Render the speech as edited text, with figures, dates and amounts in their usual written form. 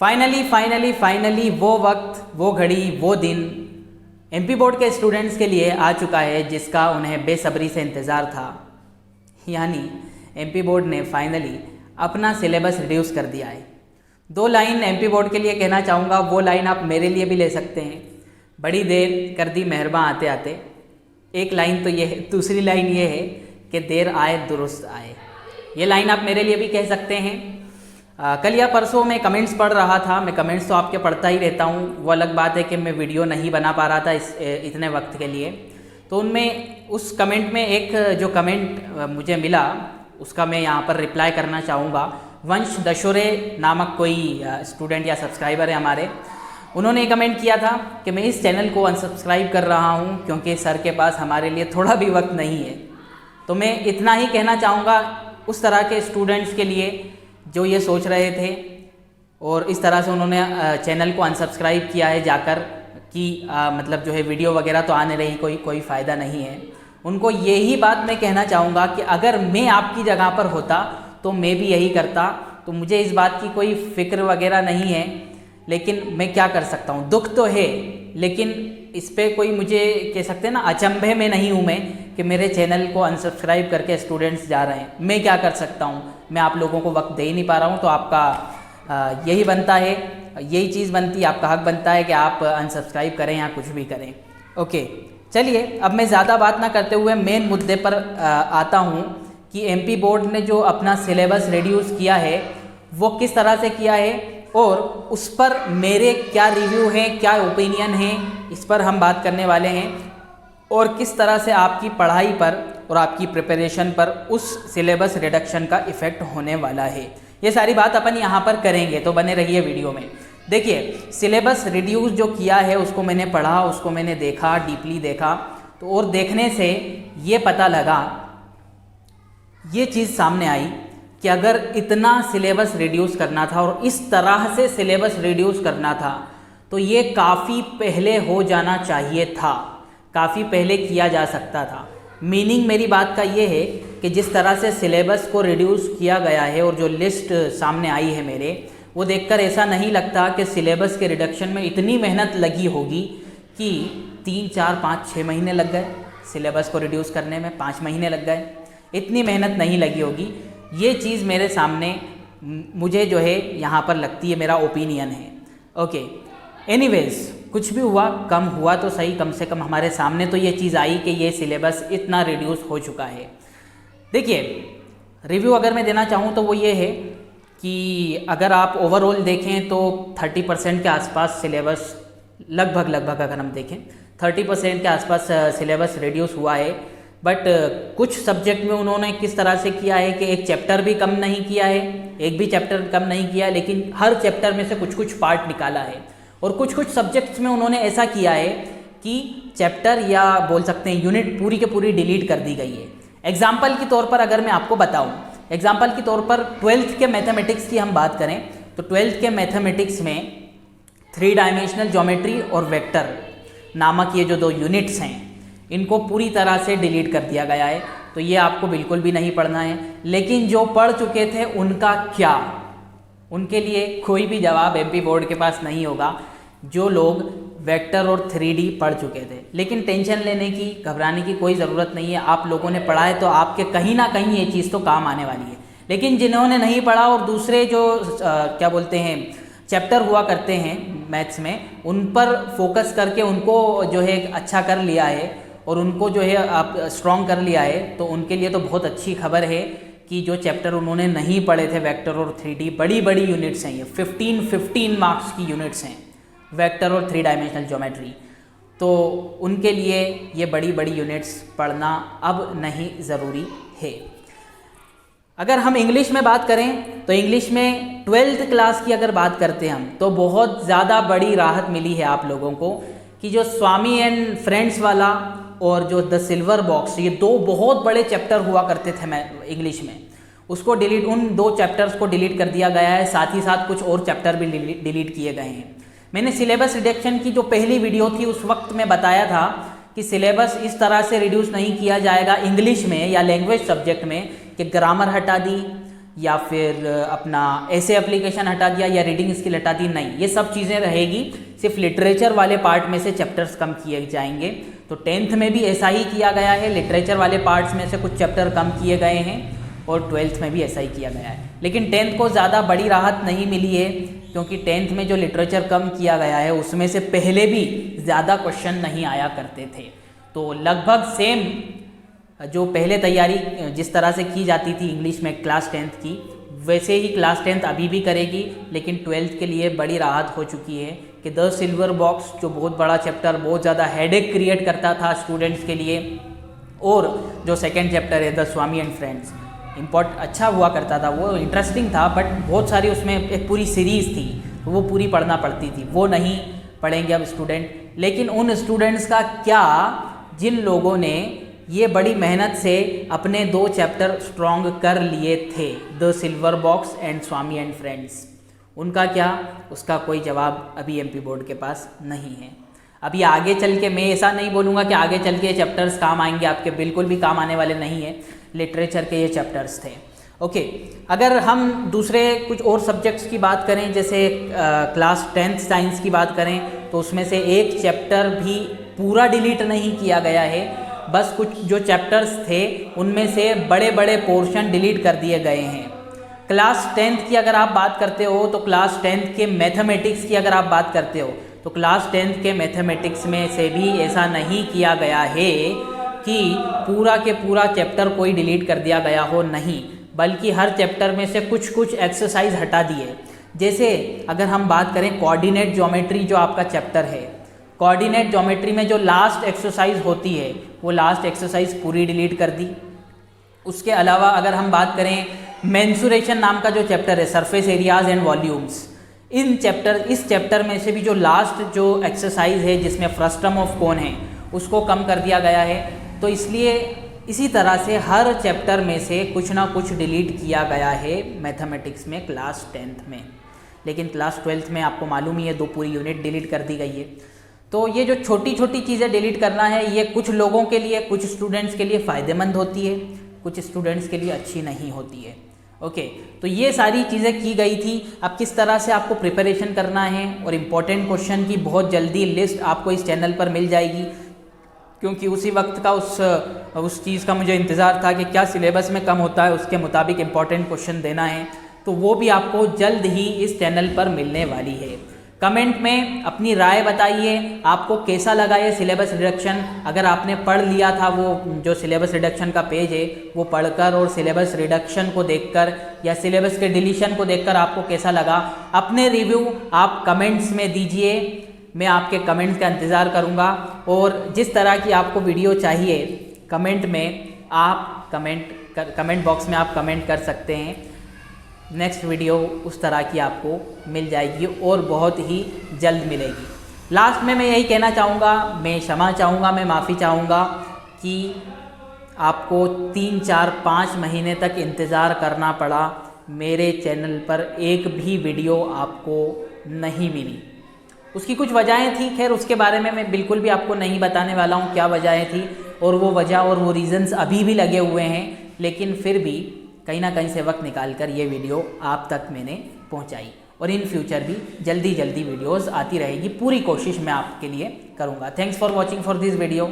Finally वो वक्त, वो घड़ी, वो दिन एमपी बोर्ड के स्टूडेंट्स के लिए आ चुका है जिसका उन्हें बेसब्री से इंतज़ार था। यानी एमपी बोर्ड ने फाइनली अपना सिलेबस रिड्यूस कर दिया है। 2 लाइन एमपी बोर्ड के लिए कहना चाहूँगा, वो लाइन आप मेरे लिए भी ले सकते हैं। बड़ी देर कर दी मेहरबान आते आते। एक लाइन तो ये है, दूसरी लाइन ये है कि देर आए दुरुस्त आए। ये लाइन आप मेरे लिए भी कह सकते हैं। कल या परसों मैं कमेंट्स पढ़ रहा था। मैं कमेंट्स तो आपके पढ़ता ही रहता हूँ। वो अलग बात है कि मैं वीडियो नहीं बना पा रहा था इतने वक्त के लिए। तो उनमें उस कमेंट में एक जो कमेंट मुझे मिला उसका मैं यहाँ पर रिप्लाई करना चाहूँगा। वंश दशोरे नामक कोई स्टूडेंट या सब्सक्राइबर है हमारे, उन्होंने कमेंट किया था कि मैं इस चैनल को अनसब्सक्राइब कर रहा हूँ क्योंकि सर के पास हमारे लिए थोड़ा भी वक्त नहीं है। तो मैं इतना ही कहना चाहूँगा उस तरह के स्टूडेंट्स के लिए जो ये सोच रहे थे और इस तरह से उन्होंने चैनल को अनसब्सक्राइब किया है जाकर कि मतलब जो है वीडियो वगैरह तो आने रही, कोई फ़ायदा नहीं है। उनको यही बात मैं कहना चाहूँगा कि अगर मैं आपकी जगह पर होता तो मैं भी यही करता। तो मुझे इस बात की कोई फ़िक्र वगैरह नहीं है, लेकिन मैं क्या कर सकता हूँ। दुख तो है, लेकिन इस पर कोई मुझे कह सकते हैं ना, अचंभे में नहीं हूँ मैं कि मेरे चैनल को अनसब्सक्राइब करके स्टूडेंट्स जा रहे हैं। मैं क्या कर सकता हूँ, मैं आप लोगों को वक्त दे ही नहीं पा रहा हूँ। तो आपका यही बनता है, यही चीज़ बनती है, आपका हक बनता है कि आप अनसब्सक्राइब करें या कुछ भी करें। ओके, चलिए अब मैं ज़्यादा बात ना करते हुए मेन मुद्दे पर आता हूँ कि एमपी बोर्ड ने जो अपना सिलेबस रिड्यूस किया है वो किस तरह से किया है और उस पर मेरे क्या रिव्यू हैं, क्या ओपिनियन है, इस पर हम बात करने वाले हैं। और किस तरह से आपकी पढ़ाई पर और आपकी प्रिपरेशन पर उस सिलेबस रिडक्शन का इफ़ेक्ट होने वाला है, ये सारी बात अपन यहाँ पर करेंगे। तो बने रहिए वीडियो में। देखिए, सिलेबस रिड्यूस जो किया है उसको मैंने पढ़ा, उसको मैंने देखा, डीपली देखा। तो और देखने से ये पता लगा, ये चीज़ सामने आई कि अगर इतना सिलेबस रिड्यूस करना था और इस तरह से सिलेबस रिड्यूस करना था तो ये काफ़ी पहले हो जाना चाहिए था, काफ़ी पहले किया जा सकता था। मीनिंग मेरी बात का ये है कि जिस तरह से सिलेबस को रिड्यूस किया गया है और जो लिस्ट सामने आई है मेरे, वो देखकर ऐसा नहीं लगता कि सिलेबस के रिडक्शन में इतनी मेहनत लगी होगी कि 3, 4, 5, 6 महीने लग गए। सिलेबस को रिड्यूस करने में 5 महीने लग गए, इतनी मेहनत नहीं लगी होगी। ये चीज़ मेरे सामने मुझे जो है यहाँ पर लगती है, मेरा ओपिनियन है। ओके, एनीवेज, कुछ भी हुआ, कम हुआ तो सही, कम से कम हमारे सामने तो ये चीज़ आई कि ये सिलेबस इतना रिड्यूस हो चुका है। देखिए, रिव्यू अगर मैं देना चाहूँ तो वो ये है कि अगर आप ओवरऑल देखें तो 30% के आसपास सिलेबस लगभग अगर हम देखें 30% के आसपास सिलेबस रिड्यूस हुआ है। बट कुछ सब्जेक्ट में उन्होंने किस तरह से किया है कि एक चैप्टर भी कम नहीं किया है, एक भी चैप्टर कम नहीं किया है, लेकिन हर चैप्टर में से कुछ पार्ट निकाला है। और कुछ सब्जेक्ट्स में उन्होंने ऐसा किया है कि चैप्टर या बोल सकते हैं यूनिट पूरी के पूरी डिलीट कर दी गई है। एग्जाम्पल के तौर पर अगर मैं आपको बताऊं, एग्जाम्पल के तौर पर 12th के मैथमेटिक्स की हम बात करें तो 12th के मैथमेटिक्स में 3 डायमेंशनल ज्योमेट्री और वेक्टर नामक ये जो 2 यूनिट्स हैं, इनको पूरी तरह से डिलीट कर दिया गया है। तो ये आपको बिल्कुल भी नहीं पढ़ना है। लेकिन जो पढ़ चुके थे उनका क्या, उनके लिए कोई भी जवाब एमपी बोर्ड के पास नहीं होगा, जो लोग वेक्टर और 3D पढ़ चुके थे। लेकिन टेंशन लेने की, घबराने की कोई ज़रूरत नहीं है। आप लोगों ने पढ़ा है तो आपके कहीं ना कहीं ये चीज़ तो काम आने वाली है। लेकिन जिन्होंने नहीं पढ़ा और दूसरे जो क्या बोलते हैं चैप्टर हुआ करते हैं मैथ्स में, उन पर फोकस करके उनको जो है अच्छा कर लिया है और उनको जो है आप स्ट्रॉन्ग कर लिया है, तो उनके लिए तो बहुत अच्छी खबर है कि जो चैप्टर उन्होंने नहीं पढ़े थे, वेक्टर और 3D, बड़ी यूनिट्स हैं ये, 15 मार्क्स की यूनिट्स हैं वेक्टर और 3 डायमेंशनल ज्योमेट्री। तो उनके लिए ये बड़ी यूनिट्स पढ़ना अब नहीं ज़रूरी है। अगर हम इंग्लिश में बात करें तो इंग्लिश में 12th क्लास की अगर बात करते हैं हम, तो बहुत ज़्यादा बड़ी राहत मिली है आप लोगों को कि जो स्वामी एंड फ्रेंड्स वाला और जो द सिल्वर बॉक्स, ये 2 बहुत बड़े चैप्टर हुआ करते थे मैं इंग्लिश में, उसको डिलीट, उन 2 चैप्टर्स को डिलीट कर दिया गया है। साथ ही साथ कुछ और चैप्टर भी डिलीट किए गए हैं। मैंने सिलेबस रिडक्शन की जो पहली वीडियो थी उस वक्त में बताया था कि सिलेबस इस तरह से रिड्यूस नहीं किया जाएगा इंग्लिश में या लैंग्वेज सब्जेक्ट में कि ग्रामर हटा दी, या फिर अपना ऐसे एप्लीकेशन हटा दिया या रीडिंग स्किल हटा दी, नहीं, ये सब चीज़ें रहेगी। सिर्फ लिटरेचर वाले पार्ट में से चैप्टर्स कम किए जाएंगे। तो 10th में भी ऐसा ही किया गया है, लिटरेचर वाले पार्ट्स में से कुछ चैप्टर कम किए गए हैं और 12th में भी ऐसा ही किया गया है। लेकिन 10th को ज़्यादा बड़ी राहत नहीं मिली है, क्योंकि 10th में जो लिटरेचर कम किया गया है उसमें से पहले भी ज़्यादा क्वेश्चन नहीं आया करते थे। तो लगभग सेम जो पहले तैयारी जिस तरह से की जाती थी इंग्लिश में क्लास 10th की, वैसे ही क्लास 10th अभी भी करेगी। लेकिन 12th के लिए बड़ी राहत हो चुकी है कि द सिल्वर बॉक्स जो बहुत बड़ा चैप्टर बहुत ज़्यादा हेडेक क्रिएट करता था स्टूडेंट्स के लिए, और जो सेकेंड चैप्टर है द स्वामी एंड फ्रेंड्स, अच्छा हुआ करता था, वो इंटरेस्टिंग था, बट बहुत सारी उसमें एक पूरी सीरीज़ थी तो वो पूरी पढ़ना पड़ती थी, वो नहीं पढ़ेंगे अब स्टूडेंट। लेकिन उन स्टूडेंट्स का क्या जिन लोगों ने ये बड़ी मेहनत से अपने 2 चैप्टर स्ट्रॉन्ग कर लिए थे, the silver box and Swami and friends, उनका क्या? उसका कोई जवाब अभी एमपी बोर्ड के पास नहीं है। अभी आगे चल के मैं ऐसा नहीं बोलूँगा कि आगे चल के ये चैप्टर्स काम आएंगे आपके, बिल्कुल भी काम आने वाले नहीं है। लिटरेचर के ये चैप्टर्स थे। ओके, अगर हम दूसरे कुछ और सब्जेक्ट्स की बात करें, जैसे क्लास 10th साइंस की बात करें, तो उसमें से एक चैप्टर भी पूरा डिलीट नहीं किया गया है, बस कुछ जो चैप्टर्स थे उनमें से बड़े बड़े पोर्शन डिलीट कर दिए गए हैं। क्लास 10th की अगर आप बात करते हो तो क्लास 10th के मैथमेटिक्स की अगर आप बात करते हो तो क्लास 10th के मैथमेटिक्स में से भी ऐसा नहीं किया गया है कि पूरा के पूरा चैप्टर कोई डिलीट कर दिया गया हो, नहीं, बल्कि हर चैप्टर में से कुछ कुछ एक्सरसाइज हटा दिए। जैसे अगर हम बात करें कोऑर्डिनेट ज्योमेट्री जो आपका चैप्टर है, कोऑर्डिनेट ज्योमेट्री में जो लास्ट एक्सरसाइज होती है वो लास्ट एक्सरसाइज पूरी डिलीट कर दी। उसके अलावा अगर हम बात करें मेंसुरेशन नाम का जो चैप्टर है, सरफेस एरियाज एंड वॉल्यूम्स, इस चैप्टर में से भी जो लास्ट जो एक्सरसाइज है जिसमें फ्रस्टम ऑफ कोन है उसको कम कर दिया गया है। तो इसलिए इसी तरह से हर चैप्टर में से कुछ ना कुछ डिलीट किया गया है मैथमेटिक्स में क्लास 10th में। लेकिन क्लास 12th में आपको मालूम ही है 2 पूरी यूनिट डिलीट कर दी गई है। तो ये जो छोटी छोटी चीज़ें डिलीट करना है, ये कुछ लोगों के लिए, कुछ स्टूडेंट्स के लिए फ़ायदेमंद होती है, कुछ स्टूडेंट्स के लिए अच्छी नहीं होती है। ओके, तो ये सारी चीज़ें की गई थी। अब किस तरह से आपको प्रिपरेशन करना है और इम्पोर्टेंट क्वेश्चन की बहुत जल्दी लिस्ट आपको इस चैनल पर मिल जाएगी, क्योंकि उसी वक्त का उस चीज़ का मुझे इंतज़ार था कि क्या सिलेबस में कम होता है उसके मुताबिक इम्पोर्टेंट क्वेश्चन देना है, तो वो भी आपको जल्द ही इस चैनल पर मिलने वाली है। कमेंट में अपनी राय बताइए, आपको कैसा लगा ये सिलेबस रिडक्शन। अगर आपने पढ़ लिया था वो जो सिलेबस रिडक्शन का पेज है वो पढ़कर और सिलेबस रिडक्शन को देखकर या सिलेबस के डिलीशन को देखकर आपको कैसा लगा, अपने रिव्यू आप कमेंट्स में दीजिए। मैं आपके कमेंट्स का इंतज़ार करूँगा, और जिस तरह की आपको वीडियो चाहिए कमेंट में आप कमेंट बॉक्स में आप कमेंट कर सकते हैं। नेक्स्ट वीडियो उस तरह की आपको मिल जाएगी और बहुत ही जल्द मिलेगी। लास्ट में मैं यही कहना चाहूँगा, मैं क्षमा चाहूँगा, मैं माफ़ी चाहूँगा कि आपको 3, 4, 5 महीने तक इंतज़ार करना पड़ा। मेरे चैनल पर एक भी वीडियो आपको नहीं मिली। उसकी कुछ वजहें थी, खैर उसके बारे में मैं बिल्कुल भी आपको नहीं बताने वाला हूँ क्या वजहें थी, और वो वजह और वो रीज़न्स अभी भी लगे हुए हैं। लेकिन फिर भी कहीं ना कहीं से वक्त निकाल कर ये वीडियो आप तक मैंने पहुंचाई, और इन फ्यूचर भी जल्दी वीडियोस आती रहेगी। पूरी कोशिश मैं आपके लिए करूंगा। Thanks for watching for this video.